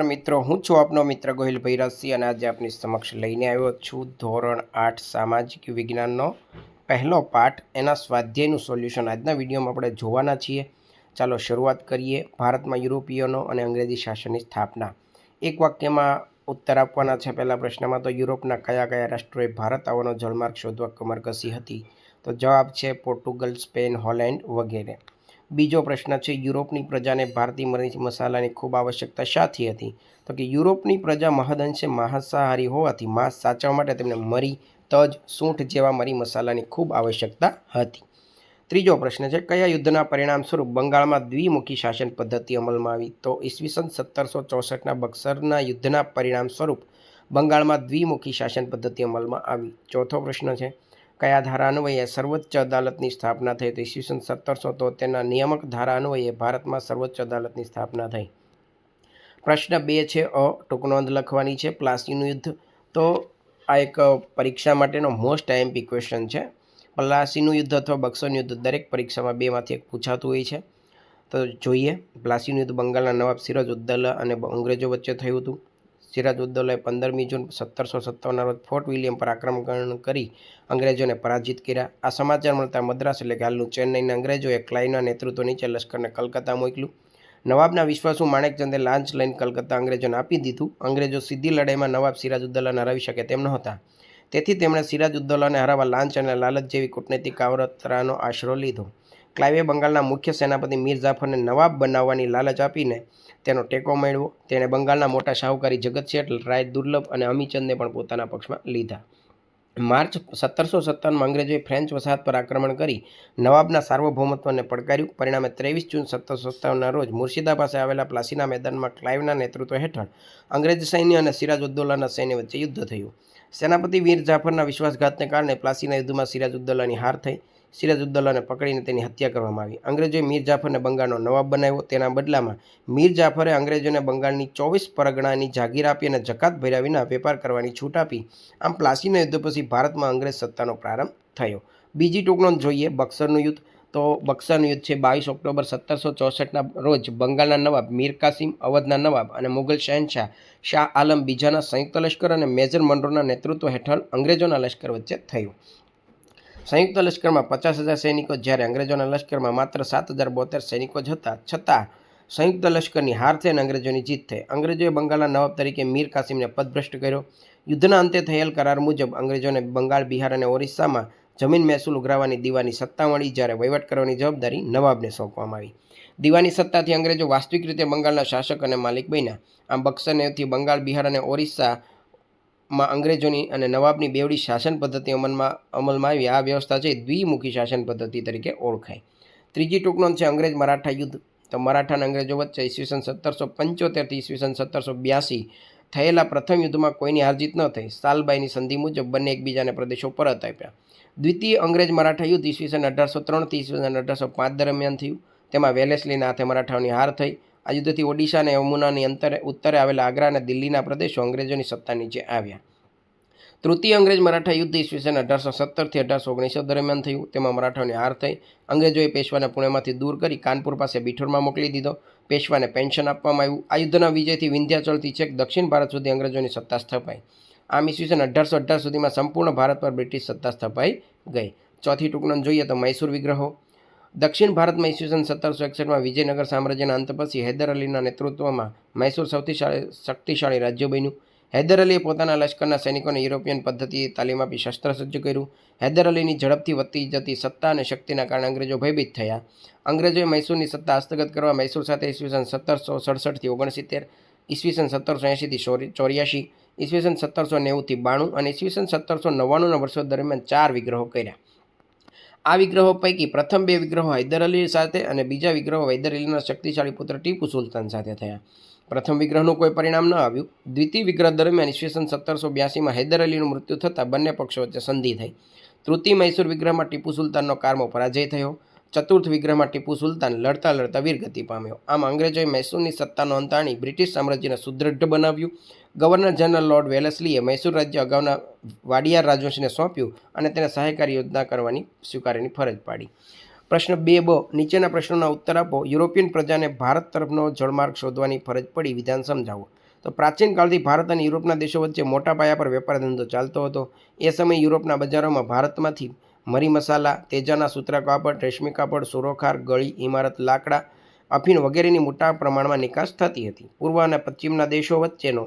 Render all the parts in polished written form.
મિત્રો, હું છું આપનો મિત્ર ગોહિલ ભૈરસી અને આજે આપની સમક્ષ લઈને આવ્યો છું ધોરણ 8 સામાજિક વિજ્ઞાનનો પહેલો પાઠ, એના સ્વાધ્યાયનું સોલ્યુશન આજના વિડીયોમાં આપણે જોવાના છીએ. ચાલો શરૂઆત કરીએ. ભારતમાં યુરોપિયનો અને અંગ્રેજી શાસનની સ્થાપના. એક વાક્યમાં ઉત્તર આપવાના છે. પહેલા પ્રશ્નમાં તો યુરોપના કયા કયા રાષ્ટ્રોએ ભારત આવવાનો જળમાર્ગ શોધવા કમર કસી હતી? તો જવાબ છે પોર્ટુગલ, સ્પેન, હોલેન્ડ વગેરે. બીજો પ્રશ્ન છે, યુરોપની પ્રજાને ભારતીય મરી મસાલાની ખૂબ આવશ્યકતા શાથી હતી? તો કે યુરોપની પ્રજા મહદઅંશે માંસાહારી હોવાથી માંસ સાચવવા માટે તેમને મરી, તજ, સૂંઠ જેવા મરી મસાલાની ખૂબ આવશ્યકતા હતી. ત્રીજો પ્રશ્ન છે, કયા યુદ્ધના પરિણામ સ્વરૂપ બંગાળમાં દ્વિમુખી શાસન પદ્ધતિ અમલમાં આવી? તો ઈસવીસન 1764ના બક્સરના યુદ્ધના પરિણામ સ્વરૂપ બંગાળમાં દ્વિમુખી શાસન પદ્ધતિ અમલમાં આવી. ચોથો પ્રશ્ન છે, કયા ધારા અન્વયે સર્વોચ્ચ અદાલતની સ્થાપના થઈ? તો ઈસવીસન 1773ના નિયામક ધારા અન્વયે ભારતમાં સર્વોચ્ચ અદાલતની સ્થાપના થઈ. પ્રશ્ન 2 છે, ટૂંક નોંધ લખવાની છે. પ્લાસીનું યુદ્ધ. તો આ એક પરીક્ષા માટેનો મોસ્ટ આઈએમપી ક્વેશ્ચન છે. પ્લાસીનું યુદ્ધ અથવા બક્સરનું યુદ્ધ દરેક પરીક્ષામાં બેમાંથી એક પૂછાતું હોય છે. તો જોઈએ. પ્લાસીનું યુદ્ધ બંગાળના નવાબ સિરાજ ઉદ્દૌલા અને અંગ્રેજો વચ્ચે થયું હતું. સિરાજ ઉદ્દૌલાએ 15મી જૂન 1757ના રોજ ફોર્ટ વિલિયમ પર આક્રમણ કરી અંગ્રેજોને પરાજિત કર્યા. આ સમાચાર મળતા મદ્રાસ એટલે કે હાલનું ચેન્નઈના અંગ્રેજોએ ક્લાઇવના નેતૃત્વ નીચે લશ્કરને કલકત્તા મોકલ્યું. નવાબના વિશ્વાસુ માણેકચંદે લાંચ લઈને કલકત્તા અંગ્રેજોને આપી દીધું. અંગ્રેજો સીધી લડાઈમાં નવાબ સિરાજ ઉદ્દૌલાને હરાવી શકે તેમ નહોતા. તેથી તેમણે સિરાજ ઉદ્દૌલાને હરાવવા લાંચ અને લાલચ જેવી કૂટનૈતિક કાવતરાનો આશરો લીધો. ક્લાઇવે બંગાળના મુખ્ય સેનાપતિ મીર જાફરને નવાબ બનાવવાની લાલચ આપીને તેનો ટેકો મેળવ્યો. તેણે બંગાળના મોટા શાહુકારી જગત શેઠ, રાય દુર્લભ અને અમીચંદને પણ પોતાના પક્ષમાં લીધા. માર્ચ 1757માં અંગ્રેજોએ ફ્રેન્ચ વસાહત પર આક્રમણ કરી નવાબના સાર્વભૌમત્વને પડકાર્યું. પરિણામે 23 જૂન 1757ના રોજ મુર્શિદાબાદ પાસે આવેલા પ્લાસીના મેદાનમાં ક્લાઇવના નેતૃત્વ હેઠળ અંગ્રેજ સૈન્ય અને સિરાજ ઉદ્દૌલાના સૈન્ય વચ્ચે યુદ્ધ થયું. સેનાપતિ મીર જાફરના વિશ્વાસઘાતને કારણે પ્લાસીના યુદ્ધમાં સિરાજ ઉદ્દૌલાની હાર થઈ. સિરાજ ઉદ્દૌલાને પકડીને તેની હત્યા કરવામાં આવી. અંગ્રેજોએ મીર જાફરને બંગાળનો નવાબ બનાવ્યો. તેના બદલામાં મીર જાફરે અંગ્રેજોને બંગાળની 24 પરગણાની જાગીર આપી અને જકાત ભર્યા વિના વેપાર કરવાની છૂટ આપી. આમ પ્લાસીના યુદ્ધ પછી ભારતમાં અંગ્રેજ સત્તાનો પ્રારંભ થયો. બીજી ટૂંક નોંધ જોઈએ. બક્સરનું યુદ્ધ. તો બક્સરનું યુદ્ધ છે 22 ઓક્ટોબર 1764ના રોજ બંગાળના નવાબ મીર કાસિમ, અવધના નવાબ અને મુગલ શહેનશાહ શાહ આલમ બીજાના સંયુક્ત લશ્કર અને મેજર મનરોના નેતૃત્વ હેઠળ અંગ્રેજોના લશ્કર વચ્ચે થયું. સંયુક્ત લશ્કરમાં 50,000 સૈનિકો, જ્યારે અંગ્રેજોના લશ્કરમાં માત્ર 7,072 સૈનિકો જ હતા. છતાં સંયુક્ત લશ્કરની હાર થઈ અને અંગ્રેજોની જીત થઈ. અંગ્રેજોએ બંગાળના નવાબ તરીકે મીર કાસિમને પદભ્રષ્ટ કર્યો. યુદ્ધના અંતે થયેલ કરાર મુજબ અંગ્રેજોને બંગાળ, બિહાર અને ઓરિસ્સામાં જમીન મહેસૂલ ઉઘરાવવાની દીવાની સત્તા મળી, જ્યારે વહીવટ કરવાની જવાબદારી નવાબને સોંપવામાં આવી. દીવાની સત્તાથી અંગ્રેજો વાસ્તવિક રીતે બંગાળના શાસક અને માલિક બન્યા. આમ બક્સરના યુદ્ધથી બંગાળ, બિહાર અને ઓરિસ્સામાં અંગ્રેજોની અને નવાબની બેવડી શાસન પદ્ધતિ અમલમાં આવી. આ વ્યવસ્થા છે દ્વિમુખી શાસન પદ્ધતિ તરીકે ઓળખાય. ત્રીજી ટૂંક નોંધ છે, અંગ્રેજ મરાઠા યુદ્ધ. તો મરાઠા અને અંગ્રેજો વચ્ચે ઈસવીસન 1775થી ઈસવીસન 1782 થયેલા પ્રથમ યુદ્ધમાં કોઈની હારજીત ન થઈ. સાલબાઈની સંધિ મુજબ બંને એકબીજાને પ્રદેશો પરત આપ્યા. દ્વિતીય અંગ્રેજ મરાઠા યુદ્ધ ઈસવીસન 1803થી ઈસવીસન 1805 દરમિયાન થયું. તેમાં વેલેસ્લીના હાથે મરાઠાઓની હાર થઈ. આ યુદ્ધથી ઓડિશા અને યમુનાની ઉત્તરે આવેલા આગ્રા અને દિલ્હીના પ્રદેશો અંગ્રેજોની સત્તા નીચે આવ્યા. તૃતીય અંગ્રેજ મરાઠા યુદ્ધ ઈસવીસન 1817થી 1819 દરમિયાન થયું. તેમાં મરાઠાઓની હાર થઈ. અંગ્રેજોએ પેશવાને પુણેમાંથી દૂર કરી કાનપુર પાસે બિઠોરમાં મોકલી દીધો. પેશવાને પેન્શન આપવામાં આવ્યું. આ યુદ્ધના વિજયથી વિંધ્યાચલથી છેક દક્ષિણ ભારત સુધી અંગ્રેજોની સત્તા સ્થપાઈ. આમ ઈસવીસન 1818 સુધીમાં સંપૂર્ણ ભારત પર બ્રિટિશ સત્તા સ્થપાઈ ગઈ. ચોથી ટૂંક નોંધ જોઈએ તો મૈસૂર વિગ્રહો. દક્ષિણ ભારતમાં ઈસવીસન 1761માં વિજયનગર સામ્રાજ્યના અંત પછી હૈદર અલીના નેતૃત્વમાં મૈસૂર સૌથી શક્તિશાળી રાજ્ય બન્યું. હૈદર અલીએ પોતાના લશ્કરના સૈનિકોને યુરોપિયન પદ્ધતિએ તાલીમ આપી શસ્ત્રસજ્જ કર્યું. હૈદર અલીની ઝડપથી વધતી જતી સત્તા અને શક્તિના કારણે અંગ્રેજો ભયભીત થયા. અંગ્રેજોએ મૈસૂરની સત્તા હસ્તગત કરવા મૈસૂર સાથે ઈસવીસન 1767થી 69, ઈસવીસન 1780થી 84, ઈસવીસન 1790થી 92 અને ઈસવીસન 1799ના વર્ષો દરમિયાન 4 વિગ્રહો કર્યા. આ વિગ્રહો પૈકી પ્રથમ 2 વિગ્રહો હૈદર અલી સાથે અને બીજા વિગ્રહો હૈદર અલીના શક્તિશાળી પુત્ર ટીપુ સુલતાન સાથે થયા. પ્રથમ વિગ્રહનું કોઈ પરિણામ ન આવ્યું. દ્વિતીય વિગ્રહ દરમિયાન ઈસવીસન 1782માં હૈદર અલીનું મૃત્યુ થતાં બંને પક્ષો વચ્ચે સંધિ થઈ. તૃતીય મૈસૂર વિગ્રહમાં ટીપુ સુલતાનનો કારમો પરાજય થયો. ચતુર્થ વિગ્રહમાં ટીપુ સુલતાન લડતા લડતા વીરગતિ પામ્યો. આમ અંગ્રેજોએ મૈસૂરની સત્તાનો અંત આણી બ્રિટિશ સામ્રાજ્યને સુદૃઢ બનાવ્યું. ગવર્નર જનરલ લોર્ડ વેલેસ્લીએ મૈસૂર રાજ્ય અગાઉના વાડિયાર રાજવંશને સોંપ્યું અને તેને સહાયકારી યોજના કરવાની સ્વીકારવાની ફરજ પાડી. પ્રશ્ન 2બ. નીચેના પ્રશ્નોના ઉત્તર આપો. યુરોપિયન પ્રજાને ભારત તરફનો જળમાર્ગ શોધવાની ફરજ પડી. વિધાન સમજાવો. તો પ્રાચીન કાળથી ભારત અને યુરોપના દેશો વચ્ચે મોટા પાયા પર વેપાર ધંધો ચાલતો હતો. એ સમયે યુરોપના બજારોમાં ભારતમાંથી મરી મસાલા, તેજાના સૂત્રા કાપડ, રેશમી કાપડ, સુરોખાર, ગળી, ઇમારત, લાકડા, અફીણ વગેરેની મોટા પ્રમાણમાં નિકાસ થતી હતી. પૂર્વ અને પશ્ચિમના દેશો વચ્ચેનો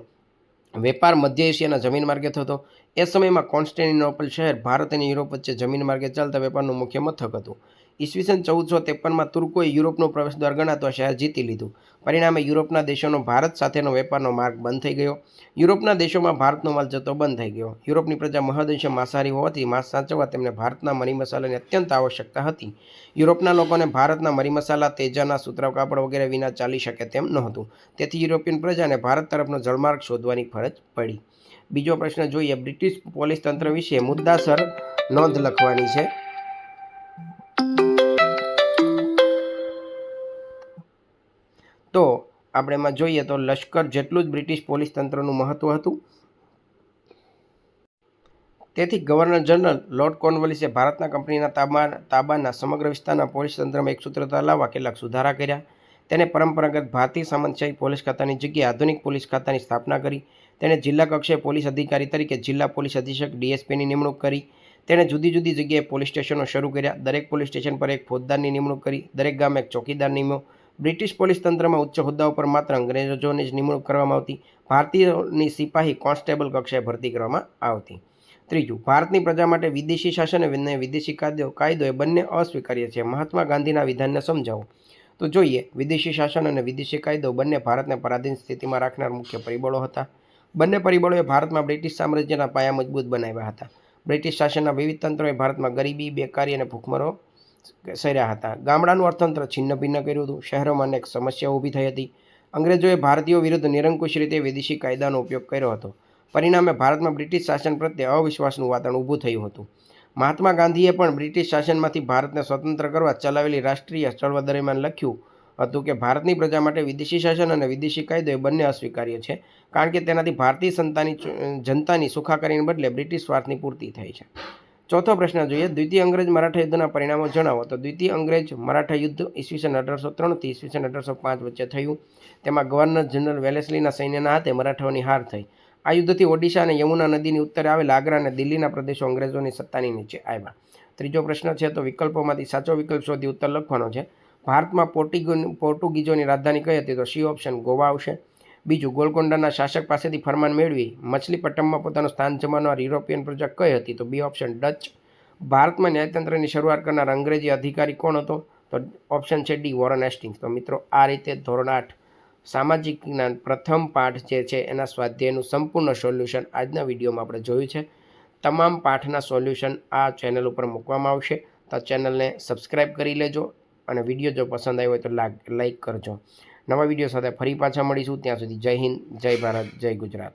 વેપાર મધ્ય એશિયાના જમીન માર્ગે થતો. એ સમયમાં કોન્સ્ટેન્ટિનોપલ શહેર ભારત અને યુરોપ વચ્ચે જમીન માર્ગે ચાલતા વેપારનું મુખ્ય મથક હતું. ઈસવીસન 1453માં તુર્કોએ યુરોપનો પ્રવેશદ્વાર ગણાતું શહેર જીતી લીધું. પરિણામે યુરોપના દેશોનો ભારત સાથેનો વેપારનો માર્ગ બંધ થઈ ગયો. યુરોપના દેશોમાં ભારતનો માલ જતો બંધ થઈ ગયો. યુરોપની પ્રજા મહદઅંશે માંસાહારી હોવાથી માંસ સાચવવા તેમને ભારતના મરી મસાલાની અત્યંત આવશ્યકતા હતી. યુરોપના લોકોને ભારતના મરી મસાલા, તેજાના સૂત્રાવ કાપડ વગેરે વિના ચાલી શકે તેમ નહોતું. તેથી યુરોપિયન પ્રજાને ભારત તરફનો જળમાર્ગ શોધવાની ફરજ પડી. બીજો પ્રશ્ન જોઈએ. બ્રિટિશ પોલીસ તંત્ર વિશે મુદ્દાસર નોંધ લખવાની છે. તો આપણે એમાં જોઈએ તો લશ્કર જેટલું જ બ્રિટિશ પોલીસ તંત્રનું મહત્વ હતું. તેથી ગવર્નર જનરલ લોર્ડ કોર્નવાલિસે ભારતના કંપનીના તાબાના સમગ્ર વિસ્તારના પોલીસ તંત્રમાં એકસૂત્રતા લાવવા કેટલાક સુધારા કર્યા. તેને પરંપરાગત ભારતીય સામંતશાહી પોલીસ ખાતાની જગ્યાએ આધુનિક પોલીસ ખાતાની સ્થાપના કરી. તેણે જિલ્લા કક્ષાએ પોલીસ અધિકારી તરીકે જિલ્લા પોલીસ અધિક્ષક ડીએસપીની નિમણૂક કરી. તેણે જુદી જુદી જગ્યાએ પોલીસ સ્ટેશનો શરૂ કર્યા. દરેક પોલીસ સ્ટેશન પર એક ફોજદારની નિમણૂક કરી. દરેક ગામે એક ચોકીદાર નિમ્યો. બ્રિટિશ પોલીસ તંત્રમાં ઉચ્ચ હોદ્દાઓ પર માત્ર અંગ્રેજોની જ નિમણૂક કરવામાં આવતી. ભારતીયોની સિપાહી કોન્સ્ટેબલ કક્ષાએ ભરતી કરવામાં આવતી. ત્રીજું, ભારતની પ્રજા માટે વિદેશી શાસન અને વિદેશી કાયદો એ બંને અસ્વીકાર્ય છે. મહાત્મા ગાંધીના વિધાનને સમજાવો. તો જોઈએ, વિદેશી શાસન અને વિદેશી કાયદો બંને ભારતને પરાધીન સ્થિતિમાં રાખનાર મુખ્ય પરિબળો હતા. બંને પરિબળોએ ભારતમાં બ્રિટિશ સામ્રાજ્યના પાયા મજબૂત બનાવ્યા હતા. બ્રિટિશ શાસનના વિવિધ તંત્રોએ ભારતમાં ગરીબી, બેકારી અને ભૂખમરો સર્યા હતા. ગામડાનું અર્થતંત્ર છિન્ન ભિન્ન કર્યું હતું. શહેરોમાં અનેક સમસ્યાઓ ઊભી થઈ હતી. અંગ્રેજોએ ભારતીયો વિરુદ્ધ નિરંકુશ રીતે વિદેશી કાયદાનો ઉપયોગ કર્યો હતો. પરિણામે ભારતમાં બ્રિટિશ શાસન પ્રત્યે અવિશ્વાસનું વાતાવરણ ઊભું થયું હતું. મહાત્મા ગાંધીએ પણ બ્રિટિશ શાસનમાંથી ભારતને સ્વતંત્ર કરવા ચલાવેલી રાષ્ટ્રીય ચળવળ દરમિયાન લખ્યું હતું કે ભારતની પ્રજા માટે વિદેશી શાસન અને વિદેશી કાયદો એ બંને અસ્વીકાર્ય છે, કારણ કે તેનાથી ભારતીય જનતાની સુખાકારીને બદલે બ્રિટિશ સ્વાર્થની પૂર્તિ થાય છે. ચોથો પ્રશ્ન જોઈએ. દ્વિતીય અંગ્રેજ મરાઠા યુદ્ધના પરિણામો જણાવો. તો દ્વિતીય અંગ્રેજ મરાઠા યુદ્ધ ઈસવીસન 1803 થી ઈસવીસન 1805 વચ્ચે થયું. તેમાં ગવર્નર જનરલ વેલેસ્લીના સૈન્યના હાથે મરાઠાઓની હાર થઈ. આ યુદ્ધથી ઓડિશા અને યમુના નદીની ઉત્તરે આવેલા આગ્રા અને દિલ્હીના પ્રદેશો અંગ્રેજોની સત્તાની નીચે આવ્યા. ત્રીજો પ્રશ્ન છે તો વિકલ્પોમાંથી સાચો વિકલ્પ શોધી ઉત્તર લખવાનો છે. ભારતમાં પોર્ટુગીઝોની રાજધાની કઈ હતી? તો સી ઓપ્શન ગોવા આવશે. બીજું, ગોલકોન્ડાના શાસક પાસેથી ફરમાન મેળવી મછલીપટ્ટમમાં પોતાનું સ્થાન જમાવનાર યુરોપિયન પ્રજા કઈ હતી? તો બી ઓપ્શન ડચ. ભારતમાં ન્યાયતંત્રની શરૂઆત કરનાર અંગ્રેજી અધિકારી કોણ હતો? તો ઓપ્શન છે ડી વોરન હેસ્ટિંગ્સ. તો મિત્રો, આ રીતે ધોરણ 8 સામાજિક જ્ઞાન પ્રથમ પાઠ જે છે એના સ્વાધ્યાયનું સંપૂર્ણ સોલ્યુશન આજના વિડીયોમાં આપણે જોયું છે. તમામ પાઠના સોલ્યુશન આ ચેનલ ઉપર મૂકવામાં આવશે, તો ચેનલને સબસ્ક્રાઈબ કરી લેજો અને વિડીયો જો પસંદ આવ્યો હોય તો લાઈક કરજો. નવા વિડીયો સાથે ફરી પાછા મળીશું. ત્યાં સુધી જય હિન્દ, જય ભારત, જય ગુજરાત.